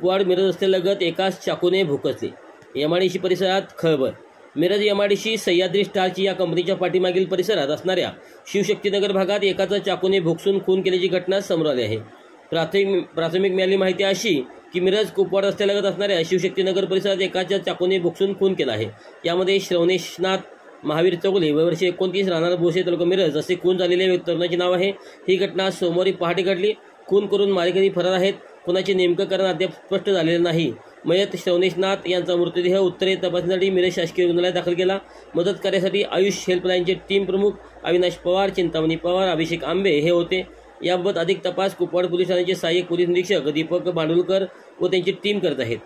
कुपवाड मिरज रस्त्यालगत एकाच चाकूने भोकसले। एमआयडीसी परिसरात खळबळ। मिरज एमआयडीसी सह्याद्री स्टारची या कंपनीच्या पाठीमागील परिसरात असणाऱ्या शिवशक्तीनगर भागात एकाचा चाकूने भोगसून खून केल्याची घटना समोर आली आहे। प्राथमिक मिळालेली माहिती अशी की मिरज कुपवाड रस्त्यालगत असणाऱ्या शिवशक्तीनगर परिसरात एकाच्या चाकूने भोगसून खून केला आहे। यामध्ये श्रवणेशनाथ महावीर चौगले वर्षे 29 राहणार बोसे तालुका मिरज असे खून झालेले तरुणाचे नाव आहे। ही घटना सोमवारी पहाटे घडली। खून करून मारेकरी फरार आहेत। खुनाचे नेमकं कारण अद्याप स्पष्ट झालेलं नाही। मयत श्रवणेशनाथ यांचा मृतदेह उत्तरे तपासणीसाठी मिरज शासकीय रुग्णालयात दाखल केला। मदत कार्यासाठी आयुष हेल्पलाईनचे टीम प्रमुख अविनाश पवार, चिंतामणी पवार, अभिषेक आंबे हे होते। याबाबत अधिक तपास कुपवाड पोलीस ठाण्याचे सहाय्यक पोलीस निरीक्षक दीपक बांडुलकर व त्यांची टीम करत आहेत।